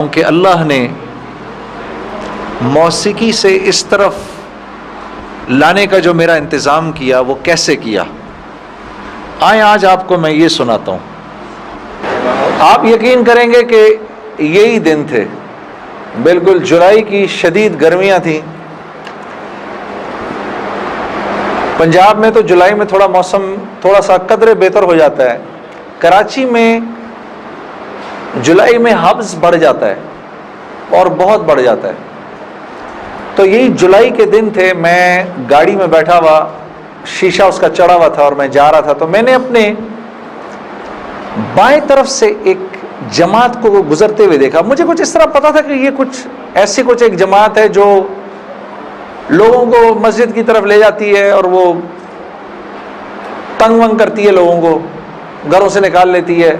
کہ اللہ نے موسیقی سے اس طرف لانے کا جو میرا انتظام کیا وہ کیسے کیا. آئیں آج آپ کو میں یہ سناتا ہوں. آپ یقین کریں گے کہ یہی دن تھے، بالکل جولائی کی شدید گرمیاں تھیں. پنجاب میں تو جولائی میں تھوڑا موسم تھوڑا سا قدرے بہتر ہو جاتا ہے. کراچی میں جولائی میں حبس بڑھ جاتا ہے اور بہت بڑھ جاتا ہے. تو یہی جولائی کے دن تھے، میں گاڑی میں بیٹھا ہوا، شیشہ اس کا چڑھا ہوا تھا اور میں جا رہا تھا. تو میں نے اپنے بائیں طرف سے ایک جماعت کو گزرتے ہوئے دیکھا. مجھے کچھ اس طرح پتا تھا کہ یہ کچھ ایسی ایک جماعت ہے جو لوگوں کو مسجد کی طرف لے جاتی ہے اور وہ تنگ ونگ کرتی ہے، لوگوں کو گھروں سے نکال لیتی ہے.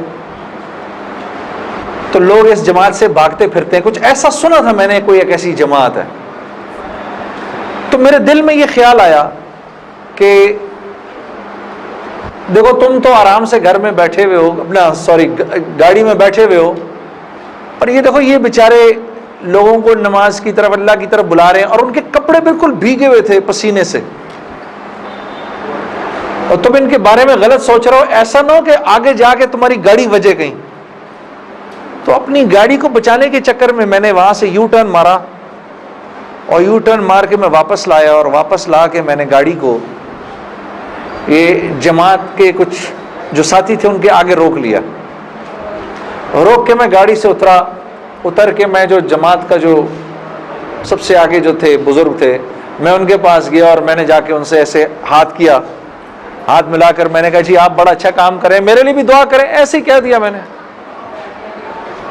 تو لوگ اس جماعت سے بھاگتے پھرتے ہیں. کچھ ایسا سنا تھا میں نے، کوئی ایک ایسی جماعت ہے. تو میرے دل میں یہ خیال آیا کہ دیکھو تم تو آرام سے گھر میں بیٹھے ہوئے ہو، گاڑی میں بیٹھے ہوئے ہو، اور یہ دیکھو یہ بیچارے لوگوں کو نماز کی طرف، اللہ کی طرف بلا رہے ہیں، اور ان کے کپڑے بالکل بھیگے ہوئے تھے پسینے سے، اور تم ان کے بارے میں غلط سوچ رہے ہو. ایسا نہ ہو کہ آگے جا کے تمہاری گاڑی وجے کہیں. تو اپنی گاڑی کو بچانے کے چکر میں میں نے وہاں سے یو ٹرن مارا، اور یو ٹرن مار کے میں واپس لایا، اور واپس لا کے میں نے گاڑی کو یہ جماعت کے کچھ جو ساتھی تھے ان کے آگے روک لیا. روک کے میں گاڑی سے اتر کے میں جو جماعت کا جو سب سے آگے جو تھے بزرگ تھے، میں ان کے پاس گیا اور میں نے جا کے ان سے ایسے ہاتھ کیا، ہاتھ ملا کر میں نے کہا جی آپ بڑا اچھا کام کریں، میرے لیے بھی دعا کریں. ایسے ہی کہہ دیا میں نے.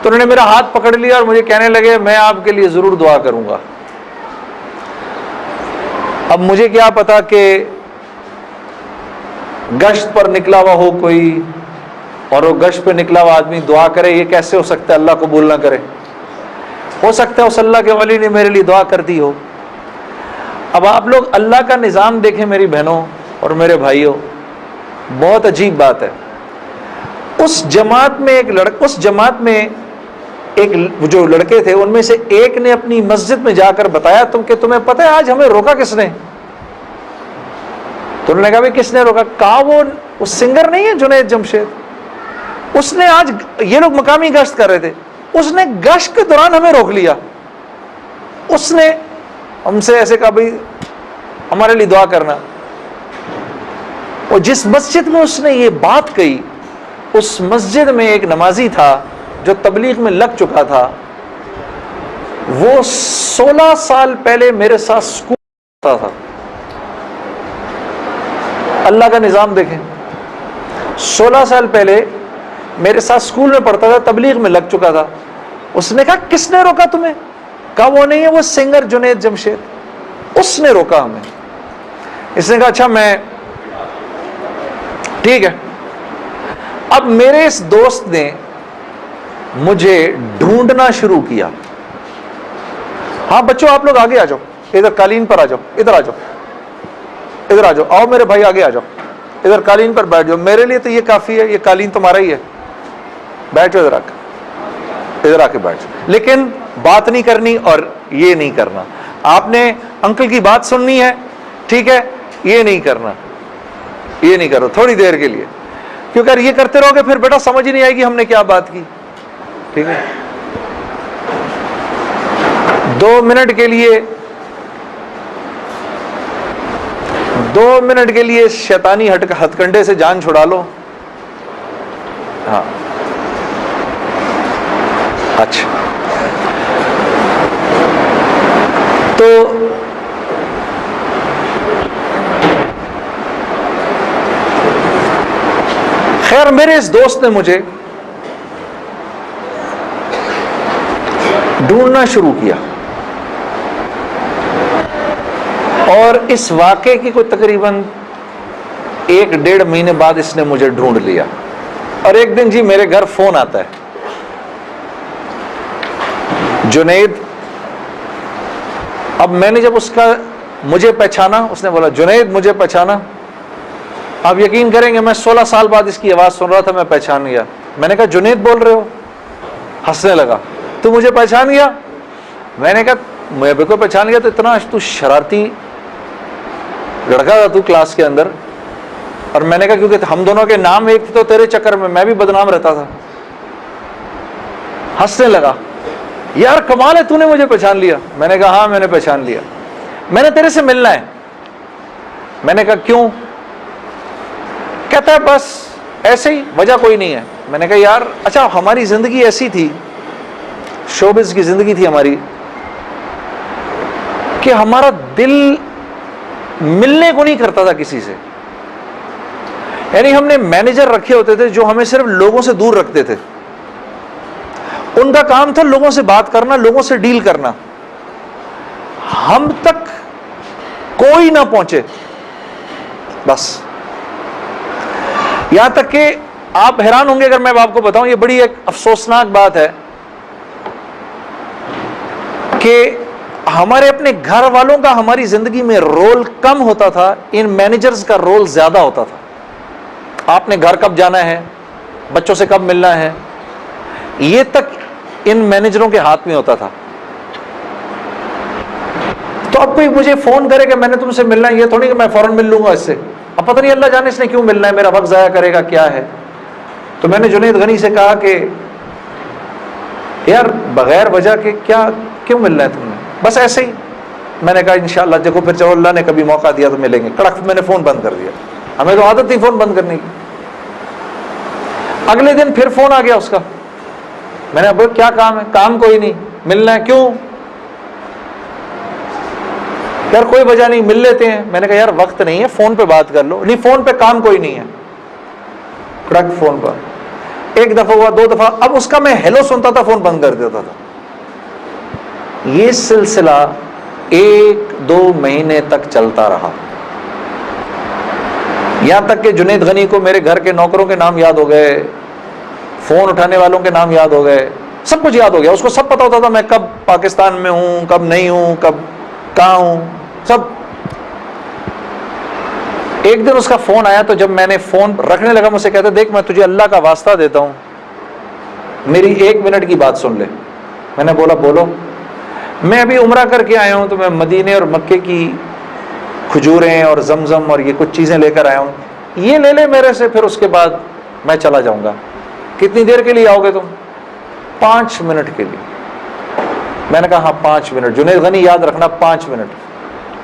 تو انہوں نے میرا ہاتھ پکڑ لیا اور مجھے کہنے لگے میں آپ کے لیے ضرور دعا کروں گا. اب مجھے کیا پتا کہ گشت پر نکلا ہوا ہو کوئی، اور وہ گشت پہ نکلا ہوا آدمی دعا کرے، یہ کیسے ہو سکتا ہے اللہ قبول نہ کرے؟ ہو سکتا ہے اس اللہ کے ولی نے میرے لیے دعا کر دی ہو. اب آپ لوگ اللہ کا نظام دیکھیں میری بہنوں اور میرے بھائیوں، بہت عجیب بات ہے. اس جماعت میں ایک جو لڑکے تھے ان میں سے ایک نے اپنی مسجد میں جا کر بتایا کہ تمہیں پتہ ہے آج ہمیں روکا کس نے؟ تو انہوں نے کہا بھائی کس نے روکا؟ کہا وہ سنگر نہیں ہے جنید جمشید، اس نے آج، یہ لوگ مقامی گشت کر رہے تھے، اس نے گشت کے دوران ہمیں روک لیا. اس نے ہم سے ایسے کہا بھائی ہمارے لیے دعا کرنا. اور جس مسجد میں اس نے یہ بات کہی، اس مسجد میں ایک نمازی تھا جو تبلیغ میں لگ چکا تھا. وہ 16 سال پہلے میرے ساتھ اسکول پڑھتا تھا. اللہ کا نظام دیکھیں، 16 سال پہلے میرے ساتھ اسکول میں پڑھتا تھا، تبلیغ میں لگ چکا تھا. اس نے کہا کس نے روکا تمہیں؟ کہا وہ نہیں ہے، وہ سنگر جنید جمشید، اس نے روکا ہمیں. اس نے کہا اچھا میں ٹھیک ہے. اب میرے اس دوست نے مجھے ڈھونڈنا شروع کیا. ہاں بچوں آپ لوگ آگے آ جاؤ، ادھر قالین پر آ جاؤ، ادھر آ جاؤ، ادھر آ جاؤ، آؤ میرے بھائی آگے آ جاؤ، ادھر قالین پر بیٹھ جاؤ. میرے لیے تو یہ کافی ہے، یہ قالین تمہارا ہی ہے، بیٹھ جاؤ ادھر آ کے بیٹھ جاؤ. لیکن بات نہیں کرنی اور یہ نہیں کرنا. آپ نے انکل کی بات سننی ہے، ٹھیک ہے، یہ نہیں کرنا، یہ نہیں کرو تھوڑی دیر کے لیے، کیونکہ اگر یہ کرتے رہو گے پھر بیٹا سمجھ ہی نہیں آئے گی ہم نے کیا بات کی. ٹھیک ہے، 2 منٹ کے لیے شیطانی ہتھ کنڈے سے جان چھڑا لو. ہاں اچھا. تو خیر میرے اس دوست نے مجھے ڈھونڈنا شروع کیا، اور اس واقعے کی کوئی تقریباً 1-1.5 مہینے بعد اس نے مجھے ڈھونڈ لیا. اور ایک دن جی میرے گھر فون آتا ہے، جنید. اب میں نے جب اس کا مجھے پہچانا، اس نے بولا جنید مجھے پہچانا. آپ یقین کریں گے میں 16 سال بعد اس کی آواز سن رہا تھا، میں پہچان گیا. میں نے کہا جنید بول رہے ہو؟ ہنسنے لگا. تو مجھے پہچان گیا؟ میں نے کہا میں بالکل پہچان گیا. تو اتنا تو شرارتی لڑکا تھا تو کلاس کے اندر. اور میں نے کہا کیونکہ ہم دونوں کے نام ایک تھے تو تیرے چکر میں بھی بدنام رہتا تھا. ہنسنے لگا, یار کمال ہے تو نے مجھے پہچان لیا. میں نے کہا ہاں میں نے پہچان لیا, میں نے تیرے سے ملنا ہے. میں نے کہا کیوں؟ کہتا ہے بس ایسے ہی, وجہ کوئی نہیں ہے. میں نے کہا یار اچھا ہماری زندگی ایسی تھی, شوبز کی زندگی تھی ہماری, کہ ہمارا دل ملنے کو نہیں کرتا تھا کسی سے. یعنی ہم نے مینیجر رکھے ہوتے تھے جو ہمیں صرف لوگوں سے دور رکھتے تھے. ان کا کام تھا لوگوں سے بات کرنا, لوگوں سے ڈیل کرنا, ہم تک کوئی نہ پہنچے بس. یہاں تک کہ آپ حیران ہوں گے اگر میں آپ کو بتاؤں, یہ بڑی ایک افسوسناک بات ہے کہ ہمارے اپنے گھر والوں کا ہماری زندگی میں رول کم ہوتا تھا, ان مینیجرز کا رول زیادہ ہوتا تھا. آپ نے گھر کب جانا ہے, بچوں سے کب ملنا ہے, یہ تک ان مینیجروں کے ہاتھ میں ہوتا تھا. تو اب کوئی مجھے فون کرے کہ میں نے تم سے ملنا ہے, یہ تھوڑی کہ میں فوراً مل لوں گا اس سے. اب پتہ نہیں اللہ جانے اس نے کیوں ملنا ہے, میرا وقت ضائع کرے گا کیا ہے. تو میں نے جنید غنی سے کہا کہ یار بغیر وجہ کے کیوں ملنا ہے تم نے, بس ایسے ہی. میں نے کہا انشاءاللہ دیکھو پھر چلو اللہ نے کبھی موقع دیا تو ملیں گے. کڑک میں نے فون بند کر دیا, ہمیں تو عادت تھی فون بند کرنے کی. اگلے دن پھر فون آ گیا اس کا. میں نے اب کیا کام ہے؟ کام کوئی نہیں, ملنا ہے. کیوں؟ یار کوئی وجہ نہیں, مل لیتے ہیں. میں نے کہا یار وقت نہیں ہے, فون پہ بات کر لو. نہیں فون پہ کام کوئی نہیں ہے. کڑک فون پر ایک دفعہ ہوا, دو دفعہ, اب اس کا میں ہیلو سنتا تھا فون بند کر دیتا تھا. یہ سلسلہ 1-2 مہینے تک چلتا رہا, یہاں تک کہ جنید غنی کو میرے گھر کے نوکروں کے نام یاد ہو گئے, فون اٹھانے والوں کے نام یاد ہو گئے, سب کچھ یاد ہو گیا. اس کو سب پتا ہوتا تھا میں کب پاکستان میں ہوں, کب نہیں ہوں, کب کہاں ہوں, سب. ایک دن اس کا فون آیا, تو جب میں نے فون رکھنے لگا مجھ سے کہتا دیکھ میں تجھے اللہ کا واسطہ دیتا ہوں, میری 1 منٹ کی بات سن لے. میں نے بولا بولو. میں ابھی عمرہ کر کے آیا ہوں, تو میں مدینے اور مکے کی کھجوریں اور زمزم اور یہ کچھ چیزیں لے کر آیا ہوں, یہ لے لے میرے سے, پھر اس کے بعد میں چلا جاؤں گا. کتنی دیر کے لیے آؤ گے تم؟ 5 منٹ کے لیے. میں نے کہا ہاں 5 منٹ. جنید غنی یاد رکھنا 5 منٹ.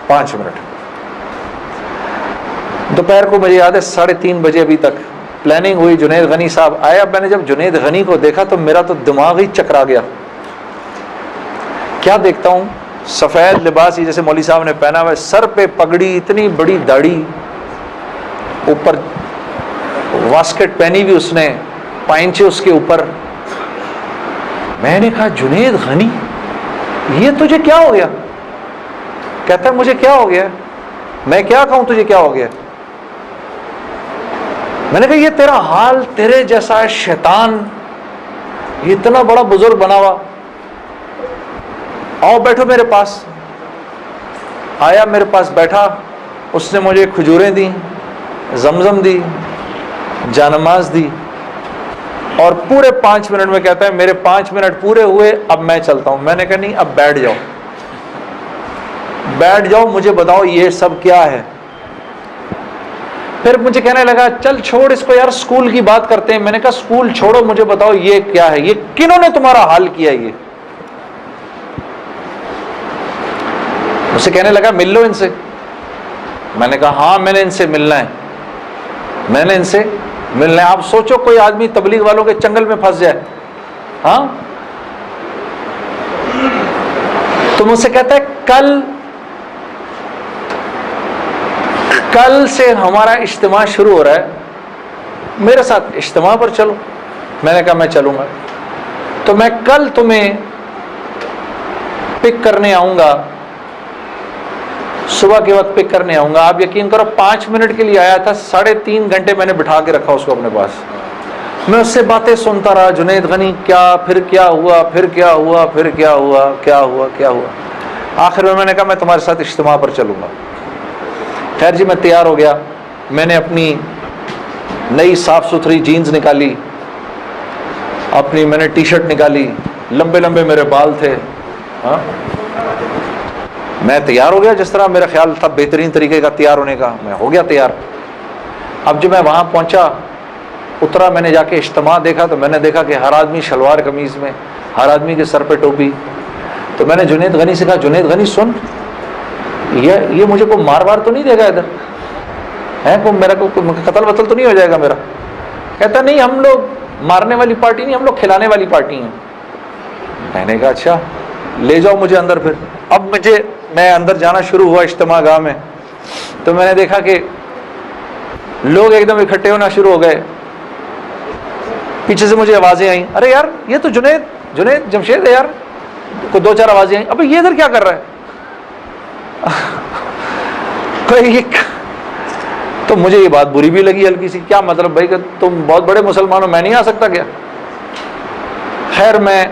5 منٹ. دوپہر کو مجھے یاد ہے 3:30 بجے ابھی تک پلاننگ ہوئی, جنید غنی صاحب آیا. میں نے جب جنید غنی کو دیکھا تو میرا تو دماغ ہی چکرا گیا. کیا دیکھتا ہوں, سفید لباس جیسے مولوی صاحب نے پہنا ہوا ہے, سر پہ پگڑی, اتنی بڑی داڑھی, اوپر واسکٹ پہنی ہوئی اس نے, پائنچے اس کے اوپر. میں نے کہا جنید غنی یہ تجھے کیا ہو گیا؟ کہتا ہے مجھے کیا ہو گیا؟ میں کیا کہوں تجھے کیا ہو گیا؟ میں نے کہا یہ تیرا حال تیرے جیسا ہے شیطان, یہ اتنا بڑا بزرگ بنا ہوا, آؤ بیٹھو میرے پاس. آیا میرے پاس بیٹھا, اس نے مجھے کھجوریں دی, زمزم دی, جانماز دی, اور پورے 5 منٹ میں کہتا ہے میرے 5 منٹ پورے ہوئے, اب میں چلتا ہوں. میں نے کہا نہیں, اب بیٹھ جاؤ, بیٹھ جاؤ, مجھے بتاؤ یہ سب کیا ہے. پھر مجھے کہنے لگا چل چھوڑ اس کو یار, اسکول کی بات کرتے ہیں. میں نے کہا اسکول چھوڑو, مجھے بتاؤ یہ کیا ہے, یہ کنہوں نے تمہارا حال کیا؟ یہ مجھ سے کہنے لگا مل لو ان سے. میں نے کہا ہاں میں نے ان سے ملنا ہے, میں نے ان سے ملنا ہے. آپ سوچو کوئی آدمی تبلیغ والوں کے چنگل میں پھنس جائے, ہاں. تو مجھ سے کہتا ہے کل سے ہمارا اجتماع شروع ہو رہا ہے, میرے ساتھ اجتماع پر چلو. میں نے کہا میں چلوں گا. تو میں کل تمہیں پک کرنے آؤں گا, صبح کے وقت پک کرنے آؤں گا. آپ یقین کرو 5 منٹ کے لیے آیا تھا, 3.5 گھنٹے میں نے بٹھا کے رکھا اس کو اپنے پاس. میں اس سے باتیں سنتا رہا, جنید غنی کیا, پھر کیا ہوا, پھر کیا ہوا, پھر کیا ہوا, کیا ہوا, کیا ہوا. آخر میں نے کہا میں تمہارے ساتھ اجتماع پر چلوں گا. خیر جی میں تیار ہو گیا. میں نے اپنی نئی صاف ستھری جینز نکالی, اپنی میں نے ٹی شرٹ نکالی, لمبے لمبے میرے بال تھے. ہاں میں تیار ہو گیا جس طرح میرا خیال تھا بہترین طریقے کا تیار ہونے کا, میں ہو گیا تیار. اب جب میں وہاں پہنچا, اترا, میں نے جا کے اجتماع دیکھا تو میں نے دیکھا کہ ہر آدمی شلوار قمیض میں, ہر آدمی کے سر پہ ٹوپی. تو میں نے جنید غنی سے کہا, جنید غنی سن, یہ مجھے کوئی مار وار تو نہیں دے گا ادھر ہے, کو میرا کو قتل وتل تو نہیں ہو جائے گا میرا؟ کہتا نہیں ہم لوگ مارنے والی پارٹی نہیں, ہم لوگ کھلانے والی پارٹی ہیں. میں نے کہا اچھا لے جاؤ مجھے اندر. پھر اب میں اندر جانا شروع ہوا اجتماع گاہ میں, تو میں نے دیکھا کہ لوگ ایک دم اکٹھے ہونا شروع ہو گئے. پیچھے سے مجھے آوازیں آئیں, ارے یار یہ تو جنید جمشید ہے یار. کو دو چار آوازیں آئیں, ابے یہ ادھر کیا کر رہا ہے؟ تو مجھے یہ بات بری بھی لگی ہلکی سی, کیا مطلب بھائی کہ تم بہت بڑے مسلمان ہو, میں نہیں آ سکتا کیا؟ خیر میں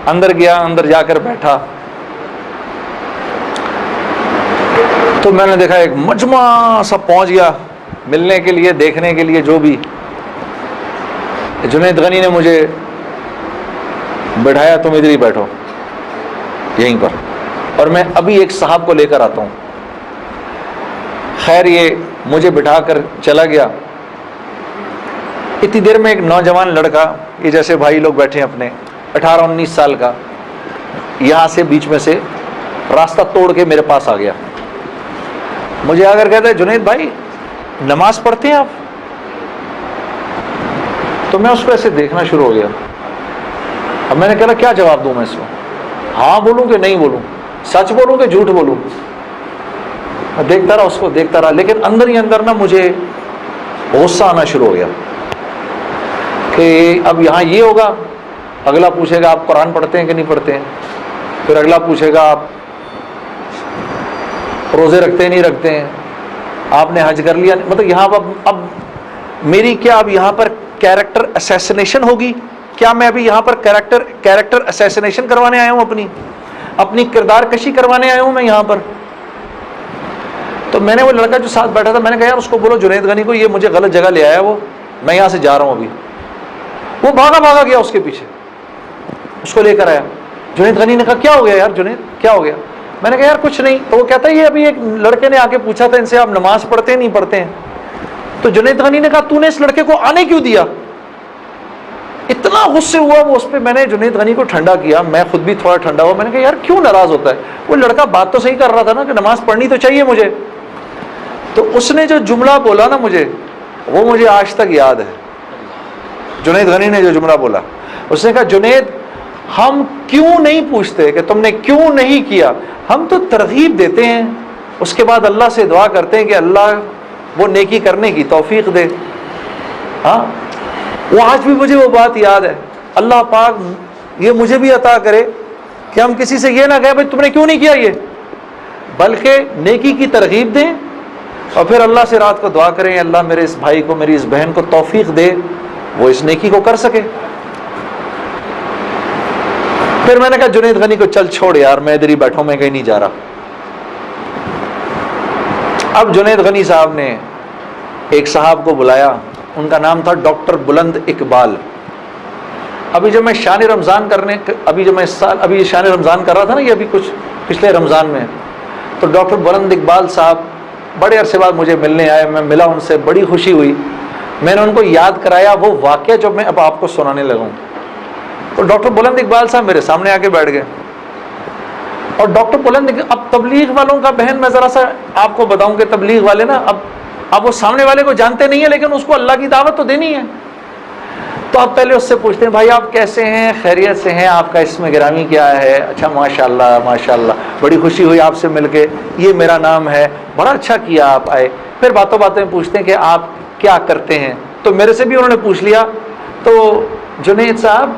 اندر گیا, اندر جا کر بیٹھا تو میں نے دیکھا ایک مجمع سب پہنچ گیا ملنے کے لیے, دیکھنے کے لیے. جو بھی جنید غنی نے مجھے بٹھایا, تم ادھر ہی بیٹھو یہیں پر, اور میں ابھی ایک صاحب کو لے کر آتا ہوں. خیر یہ مجھے بٹھا کر چلا گیا. اتنی دیر میں ایک نوجوان لڑکا, یہ جیسے بھائی لوگ بیٹھے ہیں اپنے, 18-19 سال کا, یہاں سے بیچ میں سے راستہ توڑ کے میرے پاس آ گیا. مجھے آ کر کہتا ہے, جنید بھائی نماز پڑھتے ہیں آپ؟ تو میں اس کو ایسے دیکھنا شروع ہو گیا. اب میں نے کہا کیا جواب دوں میں اس کو, ہاں بولوں کہ نہیں بولوں, سچ بولوں کہ جھوٹ بولوں؟ میں دیکھتا رہا اس کو, دیکھتا رہا, لیکن اندر ہی اندر نا مجھے غصہ آنا شروع ہو گیا کہ اب یہاں یہ ہوگا, اگلا پوچھے گا آپ قرآن پڑھتے ہیں کہ نہیں پڑھتے ہیں, پھر اگلا پوچھے گا آپ روزے رکھتے ہیں نہیں رکھتے ہیں, آپ نے حج کر لیا. مطلب یہاں اب میری کیا اب یہاں پر کیریکٹر اسیسنیشن ہوگی کیا؟ میں ابھی یہاں پر کیریکٹر اسیسنیشن کروانے آیا ہوں, اپنی کردار کشی کروانے آیا ہوں میں یہاں پر. تو میں نے وہ لڑکا جو ساتھ بیٹھا تھا, میں نے کہا یار اس کو بولو جنید غنی کو, یہ مجھے غلط جگہ لے آیا, وہ میں یہاں سے جا رہا ہوں ابھی. وہ بھاگا گیا اس کے پیچھے, اس کو لے کر آیا. جنید غنی نے کہا کیا ہو گیا یار جنید, کیا ہو گیا؟ میں نے کہا یار کچھ نہیں. تو وہ کہتا ہے یہ ابھی ایک لڑکے نے آ کے پوچھا تھا ان سے آپ نماز پڑھتے ہیں نہیں پڑھتے ہیں. تو جنید غنی نے کہا تو نے اس لڑکے کو آنے کیوں دیا؟ اتنا غصے ہوا وہ اس پہ. میں نے جنید غنی کو ٹھنڈا کیا, میں خود بھی تھوڑا ٹھنڈا ہوا. میں نے کہا یار کیوں ناراض ہوتا ہے؟ وہ لڑکا بات تو صحیح کر رہا تھا نا کہ نماز پڑھنی تو چاہیے مجھے. تو اس نے جو جملہ بولا نا مجھے, وہ مجھے آج تک یاد ہے. جنید غنی نے جو جملہ بولا, اس نے کہا جنید ہم کیوں نہیں پوچھتے کہ تم نے کیوں نہیں کیا, ہم تو ترغیب دیتے ہیں, اس کے بعد اللہ سے دعا کرتے ہیں کہ اللہ وہ نیکی کرنے کی توفیق دے. ہاں وہ آج بھی مجھے وہ بات یاد ہے. اللہ پاک یہ مجھے بھی عطا کرے کہ ہم کسی سے یہ نہ کہیں بھائی تم نے کیوں نہیں کیا یہ, بلکہ نیکی کی ترغیب دیں اور پھر اللہ سے رات کو دعا کریں اللہ میرے اس بھائی کو, میری اس بہن کو توفیق دے وہ اس نیکی کو کر سکے. پھر میں نے کہا جنید غنی کو چل چھوڑ یار, میں ادھر ہی بیٹھا ہوں, میں کہیں نہیں جا رہا. اب جنید غنی صاحب نے ایک صاحب کو بلایا, ان کا نام تھا ڈاکٹر بلند اقبال. ابھی جب میں شان رمضان شان رمضان کر رہا تھا نا, یہ ابھی کچھ پچھلے رمضان میں, تو ڈاکٹر بلند اقبال صاحب بڑے عرصے بعد مجھے ملنے آئے. میں ملا ان سے, بڑی خوشی ہوئی. میں نے ان کو یاد کرایا وہ واقعہ جو میں اب آپ کو سنانے لگا ہوں. تو ڈاکٹر بلند اقبال صاحب میرے سامنے آ کے بیٹھ گئے. اور ڈاکٹر بلند, اب تبلیغ والوں کا بہن میں ذرا سا آپ کو بتاؤں کہ تبلیغ والے نا, اب وہ سامنے والے کو جانتے نہیں ہیں لیکن اس کو اللہ کی دعوت تو دینی ہے. تو آپ پہلے اس سے پوچھتے ہیں بھائی آپ کیسے ہیں, خیریت سے ہیں, آپ کا اسم گرامی کیا ہے؟ اچھا ماشاءاللہ ماشاءاللہ, بڑی خوشی ہوئی آپ سے مل کے, یہ میرا نام ہے, بڑا اچھا کیا آپ آئے. پھر باتوں میں پوچھتے ہیں کہ آپ کیا کرتے ہیں. تو میرے سے بھی انہوں نے پوچھ لیا, تو جنید صاحب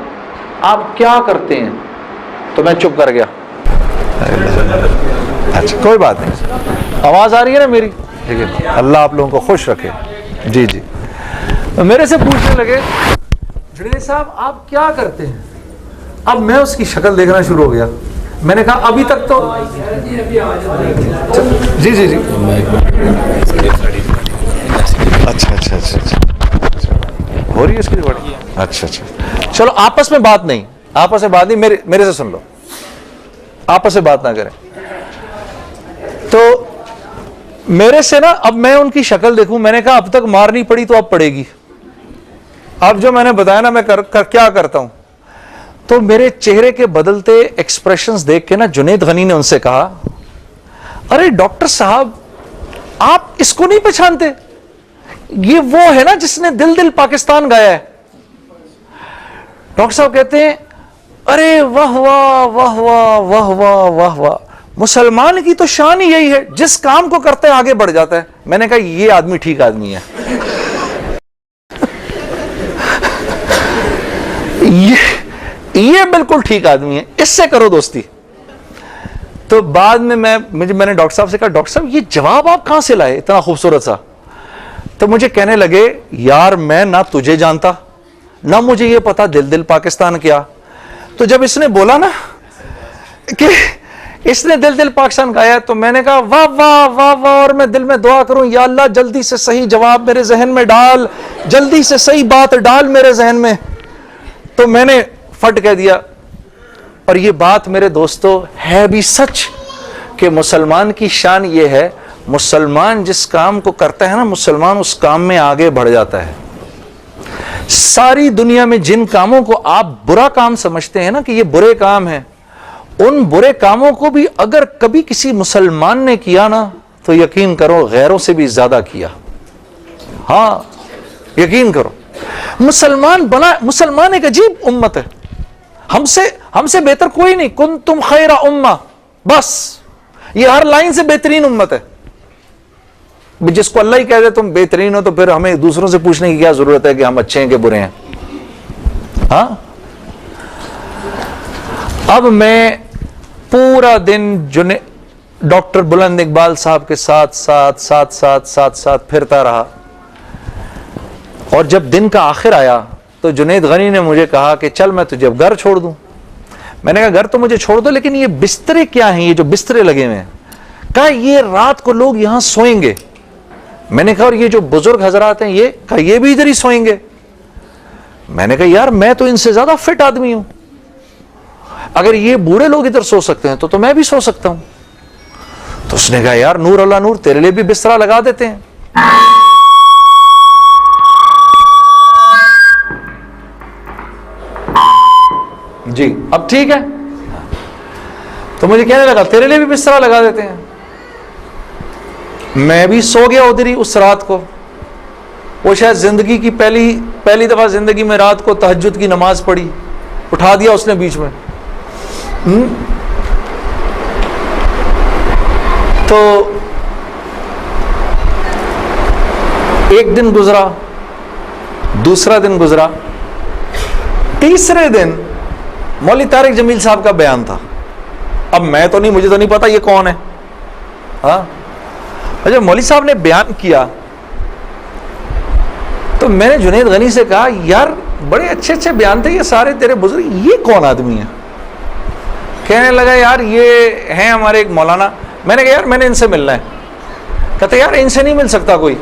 آپ کیا کرتے ہیں؟ تو میں چپ کر گیا. اچھا کوئی بات نہیں, آواز آ رہی ہے نا میری؟ ٹھیک ہے, اللہ آپ لوگوں کو خوش رکھے. جی جی. میرے سے پوچھنے لگے جنید صاحب آپ کیا کرتے ہیں. اب میں اس کی شکل دیکھنا شروع ہو گیا. میں نے کہا ابھی تک تو جی جی جی اچھا ہو رہی ہے اس کی ریکارڈنگ. اچھا چلو آپس میں بات نہیں, آپس سے بات نہیں, میرے سے سن لو, آپس سے بات نہ کریں. تو میرے سے نا, اب میں ان کی شکل دیکھوں, میں نے کہا اب تک مار نہیں پڑی تو اب پڑے گی. اب جو میں نے بتایا نا میں کیا کرتا ہوں, تو میرے چہرے کے بدلتے ایکسپریشنز دیکھ کے نا جنید غنی نے ان سے کہا, ارے ڈاکٹر صاحب آپ اس کو نہیں پہچانتے, یہ وہ ہے نا جس نے دل دل پاکستان گایا ہے. ڈاکٹر صاحب کہتے ہیں ارے واہ واہ واہ واہ واہ واہ واہ واہ, مسلمان کی تو شان ہی یہی ہے, جس کام کو کرتے ہیں آگے بڑھ جاتا ہے. میں نے کہا یہ آدمی ٹھیک آدمی ہے, یہ بالکل ٹھیک آدمی ہے, اس سے کرو دوستی. تو بعد میں نے ڈاکٹر صاحب سے کہا, ڈاکٹر صاحب یہ جواب آپ کہاں سے لائے اتنا خوبصورت سا؟ تو مجھے کہنے لگے, یار میں نہ تجھے جانتا نہ مجھے یہ پتا دل دل پاکستان کیا. تو جب اس نے بولا نا کہ اس نے دل دل پاکستان گایا, تو میں نے کہا واہ واہ واہ واہ, اور میں دل میں دعا کروں یا اللہ جلدی سے صحیح جواب میرے ذہن میں ڈال, جلدی سے صحیح بات ڈال میرے ذہن میں. تو میں نے فٹ کہہ دیا, اور یہ بات میرے دوستو ہے بھی سچ کہ مسلمان کی شان یہ ہے, مسلمان جس کام کو کرتا ہے نا, مسلمان اس کام میں آگے بڑھ جاتا ہے. ساری دنیا میں جن کاموں کو آپ برا کام سمجھتے ہیں نا کہ یہ برے کام ہیں, ان برے کاموں کو بھی اگر کبھی کسی مسلمان نے کیا نا تو یقین کرو غیروں سے بھی زیادہ کیا. ہاں یقین کرو, مسلمان ایک عجیب امت ہے, ہم سے بہتر کوئی نہیں. کنتم خیر امہ, بس یہ ہر لائن سے بہترین امت ہے. جس کو اللہ ہی کہہ دے تم بہترین ہو تو پھر ہمیں دوسروں سے پوچھنے کی کیا ضرورت ہے کہ ہم اچھے ہیں کہ برے ہیں. ہاں, اب میں پورا دن ڈاکٹر بلند اقبال صاحب کے ساتھ پھرتا رہا, اور جب دن کا آخر آیا تو جنید غنی نے مجھے کہا کہ چل میں تجھے اب گھر چھوڑ دوں. میں نے کہا گھر تو مجھے چھوڑ دو, لیکن یہ بسترے کیا ہیں, یہ جو بسترے لگے ہوئے ہیں؟ کہا یہ رات کو لوگ یہاں سوئیں گے. میں نے کہا اور یہ جو بزرگ حضرات ہیں یہ بھی ادھر ہی سوئیں گے. میں نے کہا یار میں تو ان سے زیادہ فٹ آدمی ہوں, اگر یہ بوڑھے لوگ ادھر سو سکتے ہیں تو میں بھی سو سکتا ہوں. تو اس نے کہا یار نور اللہ نور, تیرے لیے بھی بسترا لگا دیتے ہیں. جی اب ٹھیک ہے. تو مجھے کہنے لگا تیرے لیے بھی بسترا لگا دیتے ہیں. میں بھی سو گیا ادھر ہی اس رات کو. وہ شاید زندگی کی پہلی دفعہ زندگی میں رات کو تہجد کی نماز پڑھی, اٹھا دیا اس نے بیچ میں. تو ایک دن گزرا, دوسرا دن گزرا, تیسرے دن مولوی طارق جمیل صاحب کا بیان تھا. اب مجھے تو نہیں پتا یہ کون ہے. ہاں, جب مولوی صاحب نے بیان کیا تو میں نے جنید غنی سے کہا یار بڑے اچھے اچھے بیان تھے یہ سارے تیرے بزرگ, یہ کون آدمی ہے؟ کہنے لگا یار یہ ہیں ہمارے ایک مولانا. میں نے کہا یار میں نے ان سے ملنا ہے. کہتے یار ان سے نہیں مل سکتا کوئی.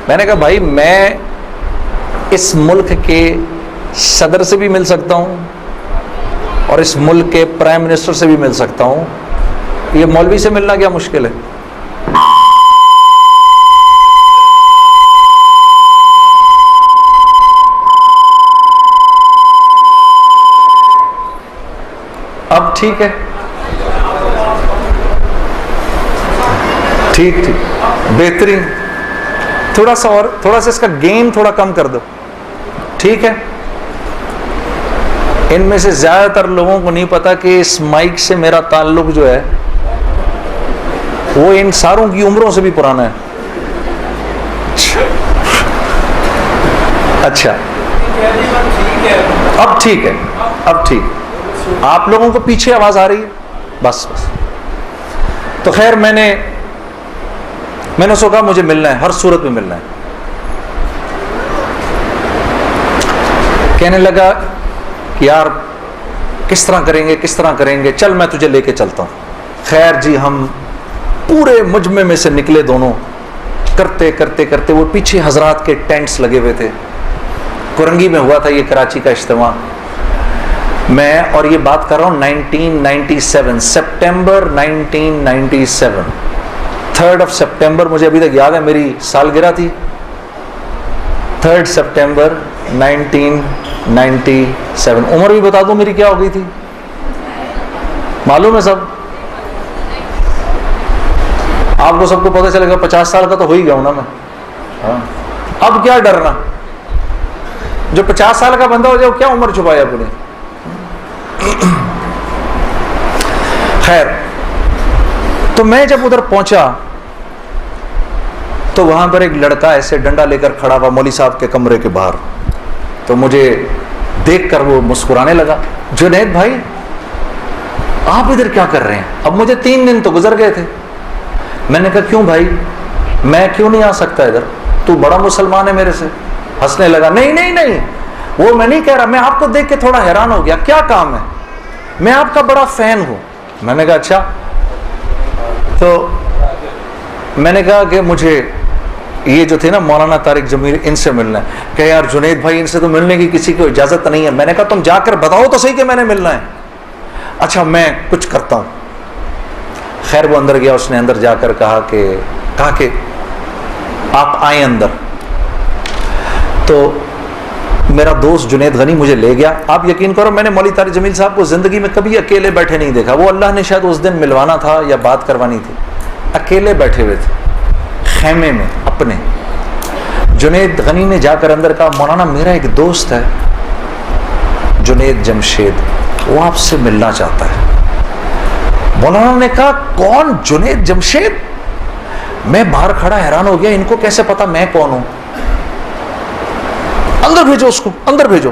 میں نے کہا بھائی میں اس ملک کے صدر سے بھی مل سکتا ہوں اور اس ملک کے پرائم منسٹر سے بھی مل سکتا ہوں, یہ مولوی سے ملنا کیا مشکل ہے؟ اب ٹھیک ہے, ٹھیک بہترین. تھوڑا سا اس کا گین تھوڑا کم کر دو. ٹھیک ہے, ان میں سے زیادہ تر لوگوں کو نہیں پتا کہ اس مائک سے میرا تعلق جو ہے وہ ان ساروں کی عمروں سے بھی پرانا ہے. اچھا اب ٹھیک ہے, اب ٹھیک. آپ لوگوں کو پیچھے آواز آ رہی ہے؟ بس. تو خیر میں نے سوچا مجھے ملنا ہے, ہر صورت میں ملنا ہے. کہنے لگا کہ یار کس طرح کریں گے, چل میں تجھے لے کے چلتا ہوں. خیر جی ہم پورے مجمع میں سے نکلے دونوں, کرتے وہ پیچھے حضرات کے ٹینٹس لگے ہوئے تھے. کرنگی میں ہوا تھا یہ کراچی کا اجتماع. میں اور یہ بات کر رہا ہوں 1997 سپٹمبر 1997 3 سپٹمبر مجھے ابھی تک یاد ہے، میری سالگرہ تھی 3 سپٹمبر 1997. عمر بھی بتا دوں میری کیا ہو گئی تھی، معلوم ہے سب؟ آپ کو سب کو پتہ چلے گا 50 سال کا تو ہو ہی گیا ہوں نا میں. ہاں اب کیا ڈرنا، جو 50 سال کا بندہ ہو جائے وہ کیا عمر چھپایا اپنی. خیر، تو میں جب ادھر پہنچا تو وہاں پر ایک لڑکا ایسے ڈنڈا لے کر کھڑا ہوا مولوی صاحب کے کمرے کے باہر. تو مجھے دیکھ کر وہ مسکرانے لگا، جنید بھائی آپ ادھر کیا کر رہے ہیں؟ اب مجھے 3 دن تو گزر گئے تھے. میں نے کہا کیوں بھائی، میں کیوں نہیں آ سکتا ادھر، تو بڑا مسلمان ہے میرے سے. ہنسنے لگا، نہیں نہیں نہیں وہ میں نہیں کہہ رہا، میں آپ کو دیکھ کے تھوڑا حیران ہو گیا، کیا کام ہے؟ میں آپ کا بڑا فین ہوں. میں نے کہا اچھا. تو میں نے کہا کہ مجھے یہ جو تھے نا مولانا طارق جمیل، ان سے ملنا ہے. کہ یار جنید بھائی ان سے تو ملنے کی کسی کو اجازت نہیں ہے. میں نے کہا تم جا کر بتاؤ تو صحیح کہ میں نے ملنا ہے. اچھا میں کچھ کرتا ہوں. خیر وہ اندر گیا، اس نے اندر جا کر کہا کہ آپ آئیں اندر. تو میرا دوست جنید غنی مجھے لے گیا. آپ یقین کرو میں نے مولوی طارق جمیل صاحب کو زندگی میں کبھی اکیلے بیٹھے نہیں دیکھا. وہ اللہ نے شاید اس دن ملوانا تھا یا بات کروانی تھی، اکیلے بیٹھے ہوئے تھے خیمے میں اپنے. جنید غنی نے جا کر اندر کہا مولانا میرا ایک دوست ہے جنید جمشید، وہ آپ سے ملنا چاہتا ہے. مولانا نے کہا کون؟ جنید جمشید؟ میں باہر کھڑا حیران ہو گیا، ان کو کیسے پتا میں کون ہوں؟ اندر بھیجو اس کو، اندر بھیجو.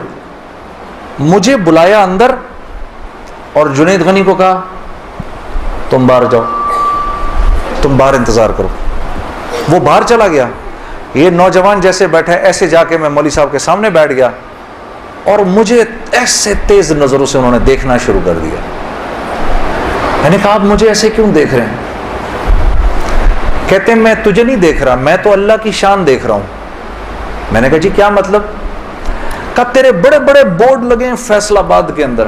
مجھے بلایا اندر اور جنید غنی کو کہا تم باہر جاؤ، تم باہر انتظار کرو. وہ باہر چلا گیا. یہ نوجوان جیسے بیٹھا ایسے جا کے میں مولوی صاحب کے سامنے بیٹھ گیا اور مجھے ایسے تیز نظروں سے انہوں نے دیکھنا شروع کر دیا. میں نے کہا آپ مجھے ایسے کیوں دیکھ رہے ہیں؟ کہتے ہیں میں تجھے نہیں دیکھ رہا، میں تو اللہ کی شان دیکھ رہا ہوں. میں نے کہا جی کیا مطلب؟ کہا تیرے بڑے بڑے بورڈ لگے ہیں فیصل آباد کے اندر،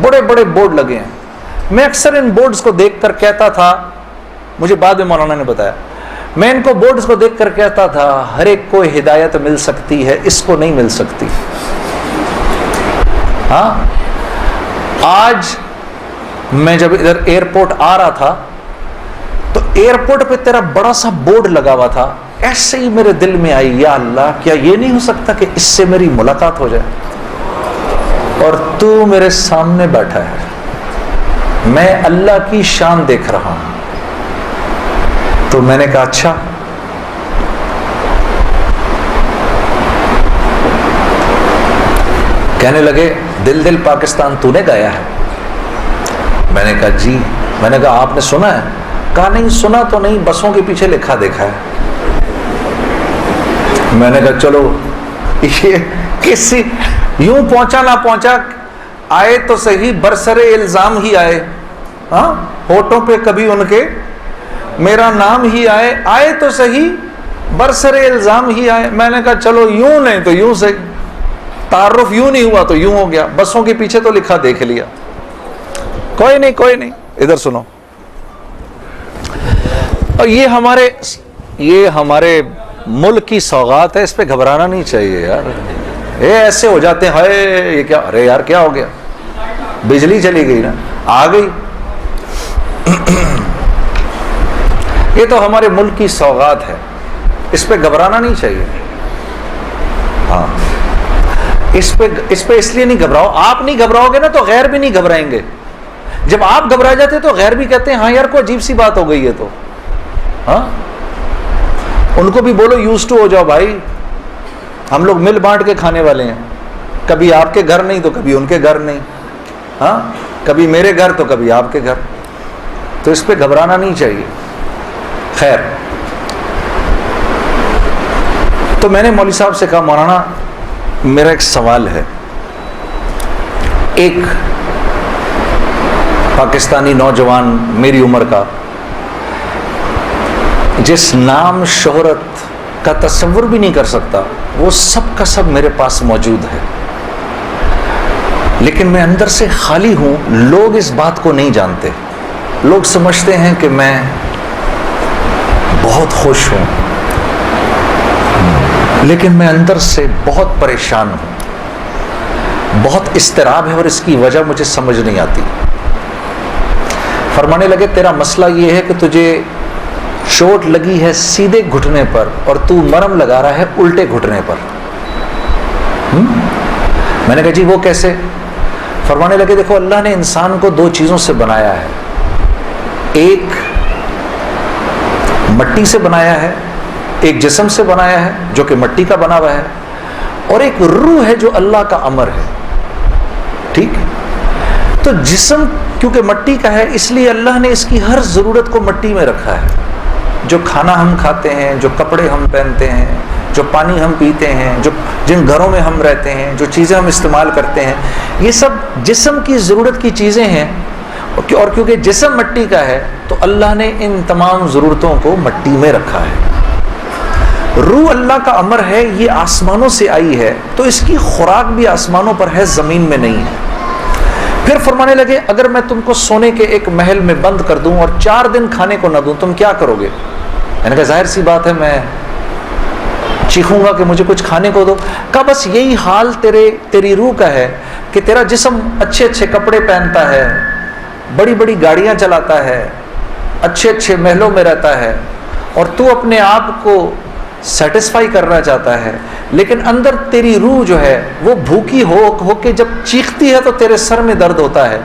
بڑے بڑے بورڈ لگے ہیں. میں اکثر ان بورڈز کو دیکھ کر کہتا تھا، مجھے بعد میں مولانا نے بتایا، میں ان کو بورڈز کو دیکھ کر کہتا تھا ہر ایک کو ہدایت مل سکتی ہے، اس کو نہیں مل سکتی. ہاں آج میں جب ادھر ایئرپورٹ آ رہا تھا تو ایئرپورٹ پہ تیرا بڑا سا بورڈ لگا ہوا تھا. ایسے ہی میرے دل میں آئی یا اللہ کیا یہ نہیں ہو سکتا کہ اس سے میری ملاقات ہو جائے، اور تو میرے سامنے بیٹھا ہے، میں اللہ کی شان دیکھ رہا ہوں. تو میں نے کہا اچھا. کہنے لگے دل دل پاکستان تو نے گایا ہے. میں نے کہا جی. میں نے کہا آپ نے سنا ہے؟ کہا نہیں سنا تو نہیں، بسوں کے پیچھے لکھا دیکھا ہے. میں نے کہا چلو یہ کسی یوں پہنچا نہ پہنچا، آئے تو صحیح برسر الزام ہی آئے. ہاں ہوٹوں پہ کبھی ان کے میرا نام ہی آئے، آئے تو صحیح برسر الزام ہی آئے. میں نے کہا چلو یوں نہیں تو یوں صحیح، تعارف یوں نہیں ہوا تو یوں ہو گیا، بسوں کے پیچھے تو لکھا دیکھ لیا. کوئی نہیں کوئی نہیں. ادھر سنو، اور یہ ہمارے ملک کی سوغات ہے، اس پہ گھبرانا نہیں چاہیے یار. یہ ایسے ہو جاتے ہیں ہائے یہ کیا، ارے یار کیا ہو گیا، بجلی چلی گئی نا، آ گئی. یہ تو ہمارے ملک کی سوغات ہے، اس پہ گھبرانا نہیں چاہیے. ہاں اس پہ اس لیے نہیں گھبراؤ. آپ نہیں گھبراؤ گے نا تو غیر بھی نہیں گھبرائیں گے. جب آپ گھبرا جاتے تو غیر بھی کہتے ہیں ہاں یار کوئی عجیب سی بات ہو گئی ہے. تو ہاں ان کو بھی بولو یوز ٹو ہو جاؤ بھائی، ہم لوگ مل بانٹ کے کھانے والے ہیں. کبھی آپ کے گھر نہیں تو کبھی ان کے گھر نہیں. ہاں کبھی میرے گھر تو کبھی آپ کے گھر. تو اس پہ گھبرانا نہیں چاہیے. خیر تو میں نے مولوی صاحب سے کہا مولانا میرا ایک سوال ہے. ایک پاکستانی نوجوان میری عمر کا جس نام شہرت کا تصور بھی نہیں کر سکتا، وہ سب کا سب میرے پاس موجود ہے. لیکن میں اندر سے خالی ہوں. لوگ اس بات کو نہیں جانتے. لوگ سمجھتے ہیں کہ میں بہت خوش ہوں، لیکن میں اندر سے بہت پریشان ہوں. بہت اضطراب ہے اور اس کی وجہ مجھے سمجھ نہیں آتی. فرمانے لگے تیرا مسئلہ یہ ہے کہ تجھے چوٹ لگی ہے سیدھے گھٹنے پر اور تو مرہم لگا رہا ہے الٹے گھٹنے پر. میں نے کہا جی وہ کیسے؟ فرمانے لگے دیکھو اللہ نے انسان کو دو چیزوں سے بنایا ہے. ایک مٹی سے بنایا ہے، ایک جسم سے بنایا ہے جو کہ مٹی کا بنا ہوا ہے، اور ایک روح ہے جو اللہ کا امر ہے. ٹھیک؟ تو جسم کیونکہ مٹی کا ہے اس لیے اللہ نے اس کی ہر ضرورت کو مٹی میں رکھا ہے. جو کھانا ہم کھاتے ہیں، جو کپڑے ہم پہنتے ہیں، جو پانی ہم پیتے ہیں، جو جن گھروں میں ہم رہتے ہیں، جو چیزیں ہم استعمال کرتے ہیں، یہ سب جسم کی ضرورت کی چیزیں ہیں. اور کیونکہ جسم مٹی کا ہے تو اللہ نے ان تمام ضرورتوں کو مٹی میں رکھا ہے. روح اللہ کا امر ہے، یہ آسمانوں سے آئی ہے تو اس کی خوراک بھی آسمانوں پر ہے، زمین میں نہیں ہے. پھر فرمانے لگے اگر میں تم کو سونے کے ایک محل میں بند کر دوں اور 4 دن کھانے کو نہ دوں تم کیا کرو گے؟ میں نے کہا ظاہر سی بات ہے میں چیخوں گا کہ مجھے کچھ کھانے کو دو. کہا بس یہی حال تیری روح کا ہے کہ تیرا جسم اچھے اچھے کپڑے پہنتا ہے، بڑی بڑی گاڑیاں چلاتا ہے، اچھے اچھے محلوں میں رہتا ہے، اور تو اپنے آپ کو سیٹسفائی کرنا چاہتا ہے، لیکن اندر تیری روح جو ہے وہ بھوکی ہو کے جب چیختی ہے تو تیرے سر میں درد ہوتا ہے.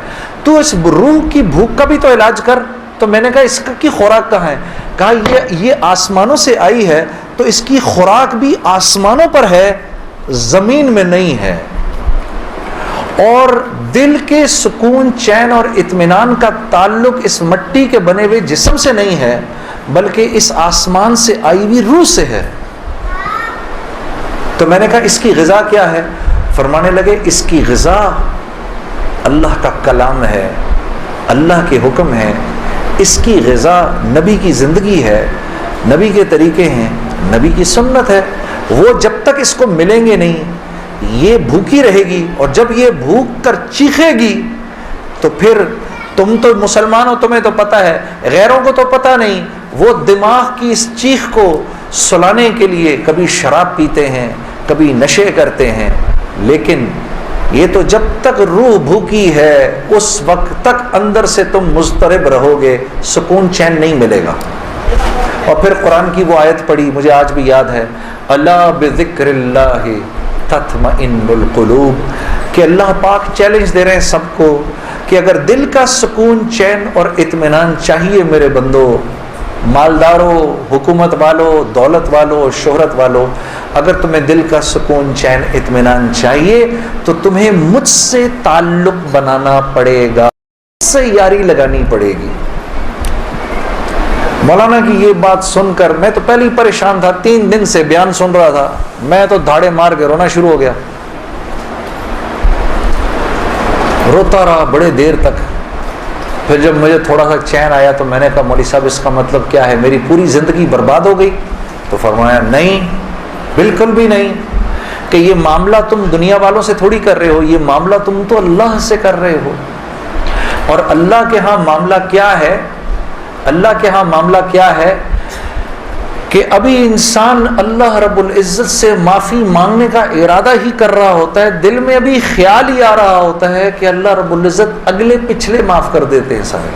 تو اس روح کی بھوک کا بھی تو علاج کر. تو میں نے کہا اس کی خوراک کہاں ہے؟ کہا یہ آسمانوں سے آئی ہے تو اس کی خوراک بھی آسمانوں پر ہے، زمین میں نہیں ہے. اور دل کے سکون، چین اور اطمینان کا تعلق اس مٹی کے بنے ہوئے جسم سے نہیں ہے بلکہ اس آسمان سے آئی ہوئی روح سے ہے. تو میں نے کہا اس کی غذا کیا ہے؟ فرمانے لگے اس کی غذا اللہ کا کلام ہے، اللہ کے حکم ہے. اس کی غذا نبی کی زندگی ہے، نبی کے طریقے ہیں، نبی کی سنت ہے. وہ جب تک اس کو ملیں گے نہیں یہ بھوکی رہے گی، اور جب یہ بھوک کر چیخے گی تو پھر تم تو مسلمان ہو، تمہیں تو پتہ ہے، غیروں کو تو پتہ نہیں. وہ دماغ کی اس چیخ کو سلانے کے لیے کبھی شراب پیتے ہیں، کبھی نشے کرتے ہیں، لیکن یہ تو جب تک روح بھوکی ہے اس وقت تک اندر سے تم مضطرب رہو گے، سکون چین نہیں ملے گا. اور پھر قرآن کی وہ آیت پڑھی مجھے آج بھی یاد ہے، الا بذکر اللہ تطمئن القلوب، کہ اللہ پاک چیلنج دے رہے ہیں سب کو کہ اگر دل کا سکون، چین اور اطمینان چاہیے میرے بندو، مالداروں، حکومت والوں، دولت والوں، شہرت والوں، اگر تمہیں دل کا سکون، چین، اطمینان چاہیے تو تمہیں مجھ سے تعلق بنانا پڑے گا، مجھ سے یاری لگانی پڑے گی. مولانا کی یہ بات سن کر میں تو پہلے ہی پریشان تھا، 3 دن سے بیان سن رہا تھا، میں تو دھاڑے مار کے رونا شروع ہو گیا. روتا رہا بڑے دیر تک. پھر جب مجھے تھوڑا سا چین آیا تو میں نے کہا مولوی صاحب اس کا مطلب کیا ہے، میری پوری زندگی برباد ہو گئی؟ تو فرمایا نہیں، بالکل بھی نہیں، کہ یہ معاملہ تم دنیا والوں سے تھوڑی کر رہے ہو، یہ معاملہ تم تو اللہ سے کر رہے ہو. اور اللہ کے ہاں معاملہ کیا ہے؟ اللہ کے ہاں معاملہ کیا ہے کہ ابھی انسان اللہ رب العزت سے معافی مانگنے کا ارادہ ہی کر رہا ہوتا ہے، دل میں ابھی خیال ہی آ رہا ہوتا ہے کہ اللہ رب العزت اگلے پچھلے معاف کر دیتے ہیں سارے.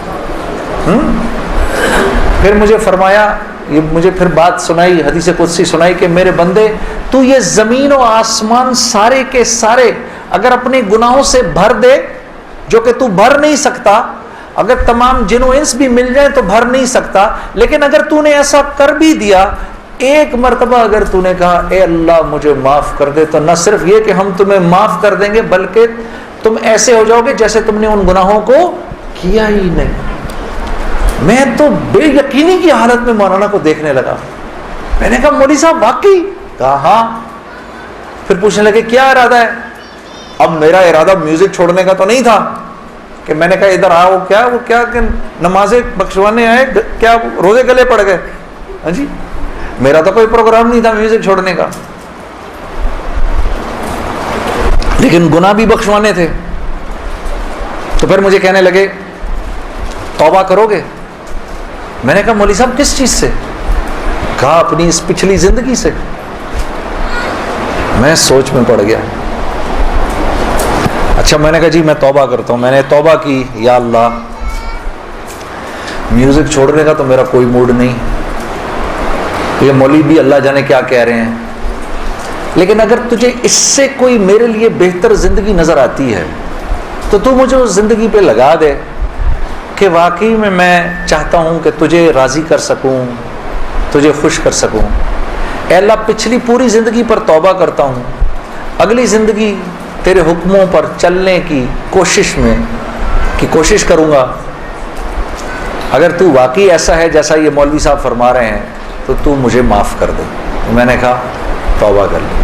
پھر مجھے فرمایا، یہ مجھے پھر بات سنائی، حدیث قدسی سنائی کہ میرے بندے تو یہ زمین و آسمان سارے کے سارے اگر اپنے گناہوں سے بھر دے، جو کہ تو بھر نہیں سکتا، اگر تمام جن و انس بھی مل جائیں تو بھر نہیں سکتا، لیکن اگر تو نے ایسا کر بھی دیا، ایک مرتبہ اگر تو نے کہا اے اللہ مجھے معاف کر دے، تو نہ صرف یہ کہ ہم تمہیں معاف کر دیں گے بلکہ تم ایسے ہو جاؤ گے جیسے تم نے ان گناہوں کو کیا ہی نہیں. میں تو بے یقینی کی حالت میں مولانا کو دیکھنے لگا. میں نے کہا مولوی صاحب واقعی؟ کہا ہاں. پھر پوچھنے لگے کیا ارادہ ہے؟ اب میرا ارادہ میوزک چھوڑنے کا تو نہیں تھا کہ میں نے کہا ادھر آؤ، وہ کیا کہ نمازیں بخشوانے آئے، کیا روزے گلے پڑ گئے؟ ہاں جی، میرا تو کوئی پروگرام نہیں تھا میوزک چھوڑنے کا، لیکن گناہ بھی بخشوانے تھے. تو پھر مجھے کہنے لگے توبہ کرو گے؟ میں نے کہا مولوی صاحب کس چیز سے؟ کہا اپنی اس پچھلی زندگی سے۔ میں سوچ میں پڑ گیا۔ اچھا میں نے کہا جی میں توبہ کرتا ہوں۔ میں نے توبہ کی، یا اللہ میوزک چھوڑنے کا تو میرا کوئی موڈ نہیں، یہ مولوی بھی اللہ جانے کیا کہہ رہے ہیں، لیکن اگر تجھے اس سے کوئی میرے لیے بہتر زندگی نظر آتی ہے تو تو مجھے اس زندگی پہ لگا دے کہ واقعی میں چاہتا ہوں کہ تجھے راضی کر سکوں، تجھے خوش کر سکوں۔ اے اللہ پچھلی پوری زندگی پر توبہ کرتا ہوں، اگلی زندگی تیرے حکموں پر چلنے کی کوشش کروں گا۔ اگر تو واقعی ایسا ہے جیسا یہ مولوی صاحب فرما رہے ہیں تو تو مجھے معاف کر دے۔ میں نے کہا توبہ کر لی۔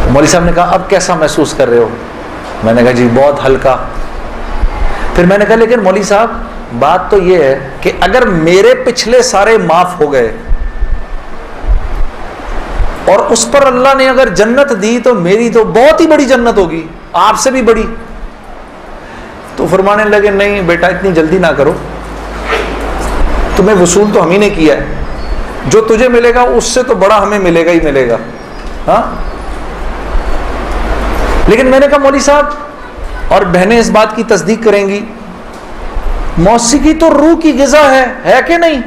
مولوی صاحب نے کہا اب کیسا محسوس کر رہے ہو؟ میں نے کہا جی بہت ہلکا۔ پھر میں نے کہا لیکن مولوی صاحب بات تو یہ ہے کہ اگر میرے پچھلے سارے معاف ہو گئے اور اس پر اللہ نے اگر جنت دی تو میری تو بہت ہی بڑی جنت ہوگی، آپ سے بھی بڑی۔ تو فرمانے لگے نہیں بیٹا اتنی جلدی نہ کرو، تمہیں وصول تو ہم ہی نے کیا ہے، جو تجھے ملے گا اس سے تو بڑا ہمیں ملے گا ہی ملے گا۔ ہاں لیکن میں نے کہا مولوی صاحب، اور بہنیں اس بات کی تصدیق کریں گی، موسیقی تو روح کی غذا ہے کہ نہیں؟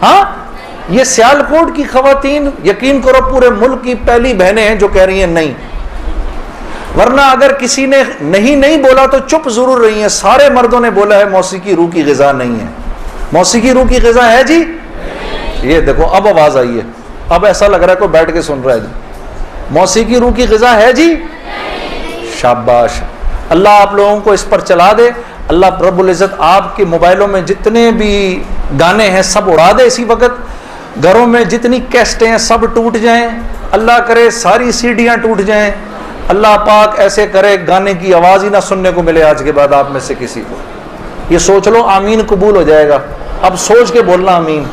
ہاں یہ سیالکوٹ کی خواتین یقین کرو پورے ملک کی پہلی بہنیں ہیں جو کہہ رہی ہیں نہیں، ورنہ اگر کسی نے نہیں بولا تو چپ ضرور رہی ہیں۔ سارے مردوں نے بولا ہے موسیقی روح کی غذا نہیں ہے۔ موسیقی روح کی غذا ہے جی؟ یہ دیکھو اب آواز آئی ہے، اب ایسا لگ رہا ہے کوئی بیٹھ کے سن رہا ہے جی۔ موسیقی روح کی غذا ہے جی؟ شاباش، اللہ آپ لوگوں کو اس پر چلا دے۔ اللہ رب العزت آپ کے موبائلوں میں جتنے بھی گانے ہیں سب اڑا دے اسی وقت، گھروں میں جتنی کیسٹیں ہیں سب ٹوٹ جائیں، اللہ کرے ساری سیڈیاں ٹوٹ جائیں، اللہ پاک ایسے کرے گانے کی آواز ہی نہ سننے کو ملے آج کے بعد آپ میں سے کسی کو۔ یہ سوچ لو آمین قبول ہو جائے گا، اب سوچ کے بولنا آمین۔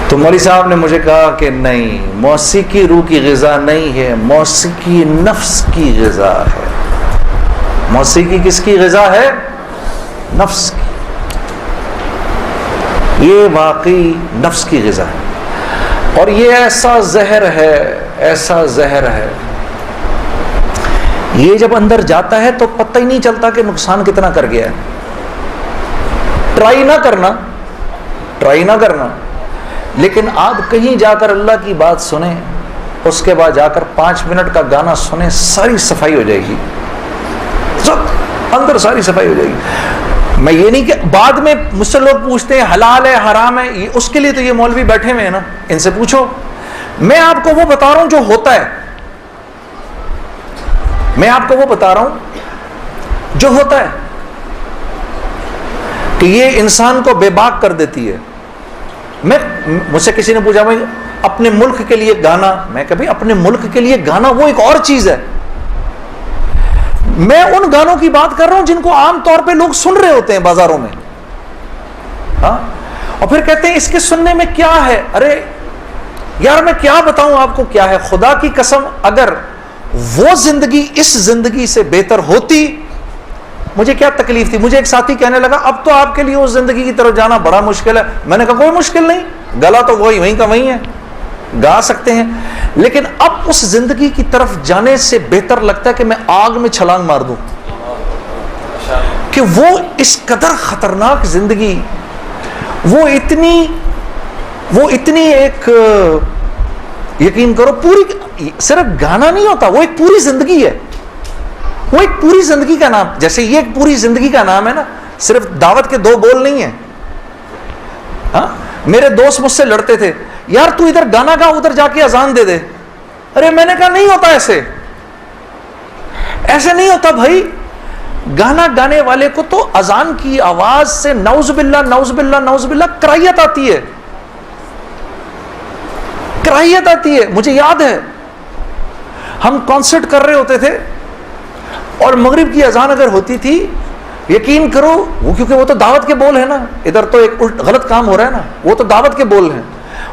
تو مولوی صاحب نے مجھے کہا کہ نہیں، موسیقی روح کی غذا نہیں ہے، موسیقی نفس کی غذا ہے۔ موسیقی کس کی غذا ہے؟ نفس کی۔ یہ واقعی نفس کی غذا ہے، اور یہ ایسا زہر ہے، ایسا زہر ہے، یہ جب اندر جاتا ہے تو پتہ ہی نہیں چلتا کہ نقصان کتنا کر گیا ہے۔ ٹرائی نہ کرنا، لیکن آپ کہیں جا کر اللہ کی بات سنیں، اس کے بعد جا کر 5 منٹ کا گانا سنیں، ساری صفائی ہو جائے گی، اندر ساری صفائی ہو جائے گی۔ میں یہ نہیں کہ بعد میں مجھ سے لوگ پوچھتے ہیں حلال ہے حرام ہے، اس کے لیے تو یہ مولوی بیٹھے ہوئے ہیں نا، ان سے پوچھو۔ میں آپ کو وہ بتا رہا ہوں جو ہوتا ہے، میں آپ کو وہ بتا رہا ہوں جو ہوتا ہے، کہ یہ انسان کو بے باک کر دیتی ہے۔ مجھ سے کسی نے پوچھا بھائی اپنے ملک کے لیے گانا، میں کہ بھائی اپنے ملک کے لیے گانا وہ ایک اور چیز ہے، میں ان گانوں کی بات کر رہا ہوں جن کو عام طور پہ لوگ سن رہے ہوتے ہیں بازاروں میں، ہاں، اور پھر کہتے ہیں اس کے سننے میں کیا ہے۔ ارے یار میں کیا بتاؤں آپ کو کیا ہے، خدا کی قسم اگر وہ زندگی اس زندگی سے بہتر ہوتی مجھے کیا تکلیف تھی۔ مجھے ایک ساتھی کہنے لگا اب تو آپ کے لیے اس زندگی کی طرف جانا بڑا مشکل ہے۔ میں نے کہا کوئی مشکل نہیں، گلا تو وہیں کا وہیں ہے، گا سکتے ہیں، لیکن اب اس زندگی کی طرف جانے سے بہتر لگتا ہے کہ میں آگ میں چھلانگ مار دوں، کہ وہ اس قدر خطرناک زندگی، وہ اتنی ایک، یقین کرو پوری، صرف گانا نہیں ہوتا، وہ ایک پوری زندگی ہے، وہ ایک پوری زندگی کا نام، جیسے یہ ایک پوری زندگی کا نام ہے نا، صرف دعوت کے 2 بول نہیں ہیں۔ ہاں میرے دوست مجھ سے لڑتے تھے، یار تو ادھر گانا گا ادھر جا کے اذان دے دے۔ ارے میں نے کہا نہیں ہوتا ایسے نہیں ہوتا بھائی، گانا گانے والے کو تو اذان کی آواز سے نعوذ باللہ نعوذ باللہ نعوذ باللہ کراہیت آتی ہے، کراہیت آتی ہے۔ مجھے یاد ہے ہم کانسرٹ کر رہے ہوتے تھے اور مغرب کی اذان اگر ہوتی تھی، یقین کرو وہ، کیونکہ وہ تو دعوت کے بول ہیں نا، ادھر تو ایک غلط کام ہو رہا ہے نا، وہ تو دعوت کے بول ہیں،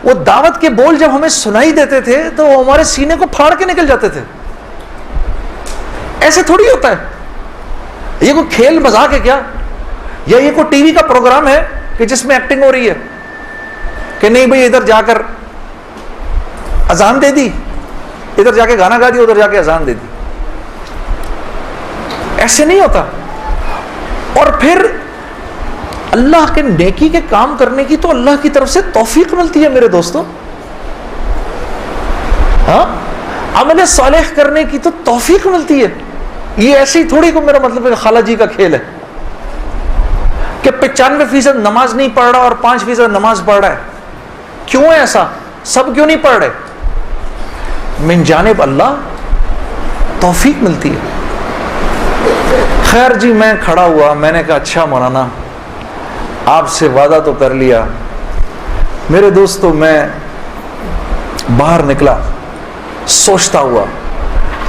وہ دعوت کے بول جب ہمیں سنائی دیتے تھے تو وہ ہمارے سینے کو پھاڑ کے نکل جاتے تھے۔ ایسے تھوڑی ہوتا ہے. یہ کوئی کھیل مذاق ہے کیا؟ یا یہ کوئی ٹی وی کا پروگرام ہے کہ جس میں ایکٹنگ ہو رہی ہے کہ نہیں بھئی ادھر جا کر اذان دے دی, ادھر جا کے گانا گا دی, ادھر جا کے اذان دے دی. ایسے نہیں ہوتا. اور پھر اللہ کے نیکی کے کام کرنے کی تو اللہ کی طرف سے توفیق ملتی ہے میرے دوستو. ہاں, عمل صالح کرنے کی تو توفیق ملتی ہے. یہ ایسے ہی تھوڑی کو میرا مطلب ہے خالہ جی کا کھیل ہے کہ 95% نماز نہیں پڑھ رہا اور 5% نماز پڑھ رہا ہے. کیوں ہے ایسا؟ سب کیوں نہیں پڑھ رہے؟ من جانب اللہ توفیق ملتی ہے. خیر جی, میں کھڑا ہوا, میں نے کہا اچھا مولانا آپ سے وعدہ تو کر لیا. میرے دوستو میں باہر نکلا سوچتا ہوا,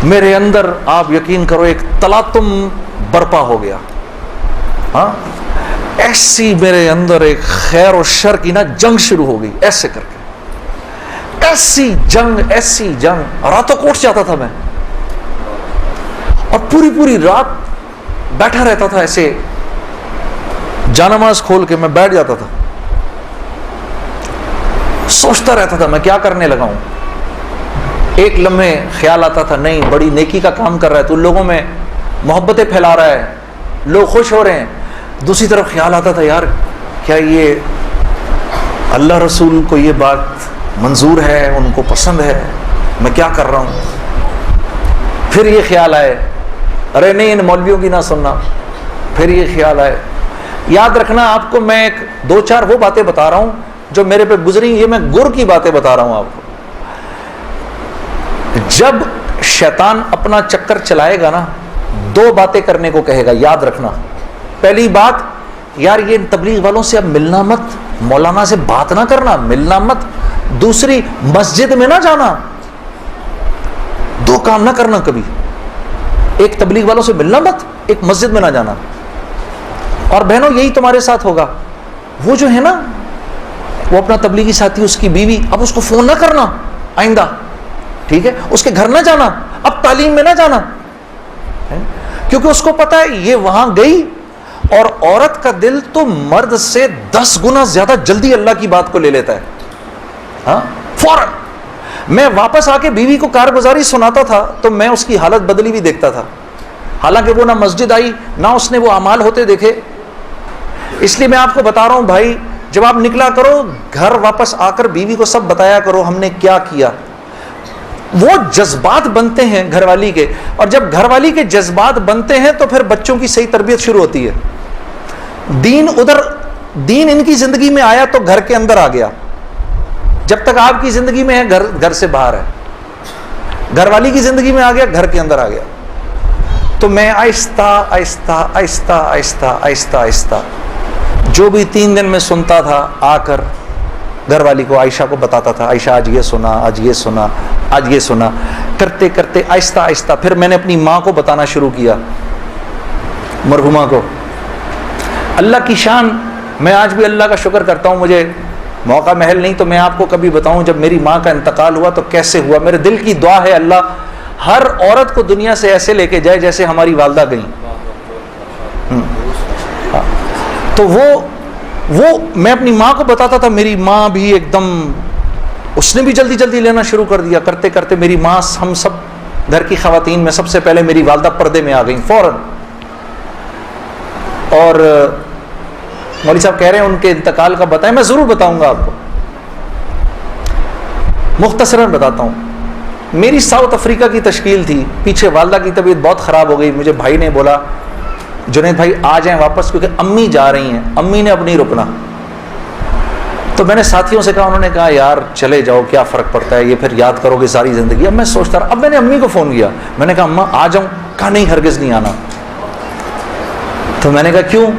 میرے اندر آپ یقین کرو ایک تلاطم برپا ہو گیا. ہاں, ایسی میرے اندر ایک خیر و شر کی نا جنگ شروع ہو گئی ایسے کر کے. ایسی جنگ, راتوں کو اٹھ جاتا تھا میں اور پوری رات بیٹھا رہتا تھا ایسے, جانماز کھول کے میں بیٹھ جاتا تھا, سوچتا رہتا تھا میں کیا کرنے لگا ہوں. ایک لمحے خیال آتا تھا نہیں بڑی نیکی کا کام کر رہا ہے تو لوگوں میں محبتیں پھیلا رہا ہے, لوگ خوش ہو رہے ہیں. دوسری طرف خیال آتا تھا یار کیا یہ اللہ رسول کو یہ بات منظور ہے, ان کو پسند ہے, میں کیا کر رہا ہوں. پھر یہ خیال آئے ارے نہیں ان مولویوں کی نہ سننا. پھر یہ خیال آئے. یاد رکھنا آپ کو میں ایک 2-4 وہ باتیں بتا رہا ہوں جو میرے پہ گزری, یہ میں گر کی باتیں بتا رہا ہوں آپ کو. جب شیطان اپنا چکر چلائے گا نا 2 باتیں کرنے کو کہے گا, یاد رکھنا. پہلی بات, یار یہ تبلیغ والوں سے اب ملنا مت, مولانا سے بات نہ کرنا, ملنا مت. دوسری, مسجد میں نہ جانا. 2 کام نہ کرنا کبھی, ایک تبلیغ والوں سے ملنا مت, ایک مسجد میں نہ جانا. اور بہنوں یہی تمہارے ساتھ ہوگا. وہ جو ہے نا وہ اپنا تبلیغی ساتھی, اس کی بیوی, اب اس کو فون نہ کرنا آئندہ, ٹھیک ہے, اس کے گھر نہ جانا, اب تعلیم میں نہ جانا, کیونکہ اس کو پتا ہے یہ وہاں گئی اور عورت کا دل تو مرد سے 10 گنا زیادہ جلدی اللہ کی بات کو لے لیتا ہے. ہاں, فوراً. میں واپس آ کے بیوی کو کارگزاری سناتا تھا تو میں اس کی حالت بدلی بھی دیکھتا تھا, حالانکہ وہ نہ مسجد آئی نہ اس نے وہ اعمال ہوتے دیکھے. اس لیے میں آپ کو بتا رہا ہوں بھائی, جب آپ نکلا کرو گھر واپس آ کر بیوی کو سب بتایا کرو ہم نے کیا کیا. وہ جذبات بنتے ہیں گھر والی کے, اور جب گھر والی کے جذبات بنتے ہیں تو پھر بچوں کی صحیح تربیت شروع ہوتی ہے. دین ان کی زندگی میں آیا تو گھر کے اندر آ گیا, جب تک آپ کی زندگی میں ہے گھر سے باہر ہے. گھر والی کی زندگی میں آ گیا, گھر کے اندر آ گیا. تو میں آہستہ جو بھی 3 دن میں سنتا تھا آ کر گھر والی کو, عائشہ کو بتاتا تھا, عائشہ آج یہ سنا, آج یہ سنا, آج یہ سنا. کرتے کرتے آہستہ پھر میں نے اپنی ماں کو بتانا شروع کیا, مرحومہ کو. اللہ کی شان, میں آج بھی اللہ کا شکر کرتا ہوں, مجھے موقع محل نہیں تو میں آپ کو کبھی بتاؤں جب میری ماں کا انتقال ہوا تو کیسے ہوا. میرے دل کی دعا ہے اللہ ہر عورت کو دنیا سے ایسے لے کے جائے جیسے ہماری والدہ گئیں. تو وہ میں اپنی ماں کو بتاتا تھا, میری ماں بھی ایک دم, اس نے بھی جلدی لینا شروع کر دیا. کرتے کرتے میری ماں, ہم سب گھر کی خواتین میں سب سے پہلے میری والدہ پردے میں آ گئیں فوراً. اور مولوی صاحب کہہ رہے ہیں ان کے انتقال کا بتائیں, میں ضرور بتاؤں گا آپ کو, مختصراً بتاتا ہوں. میری ساؤتھ افریقہ کی تشکیل تھی, پیچھے والدہ کی طبیعت بہت خراب ہو گئی. مجھے بھائی نے بولا جنید بھائی آ جائیں واپس کیونکہ امی جا رہی ہیں, امی نے اب نہیں رکنا. تو میں نے ساتھیوں سے کہا, انہوں نے کہا یار چلے جاؤ کیا فرق پڑتا ہے, یہ پھر یاد کرو گے ساری زندگی. اب میں سوچتا رہا, اب میں نے امی کو فون کیا, میں نے کہا اماں آ جاؤں, کہا نہیں ہرگز نہیں آنا. تو میں نے کہا کیوں؟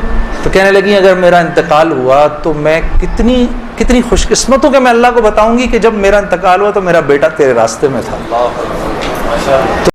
تو کہنے لگی اگر میرا انتقال ہوا تو میں کتنی خوش قسمت ہوں کہ میں اللہ کو بتاؤں گی کہ جب میرا انتقال ہوا تو میرا بیٹا تیرے راستے میں تھا.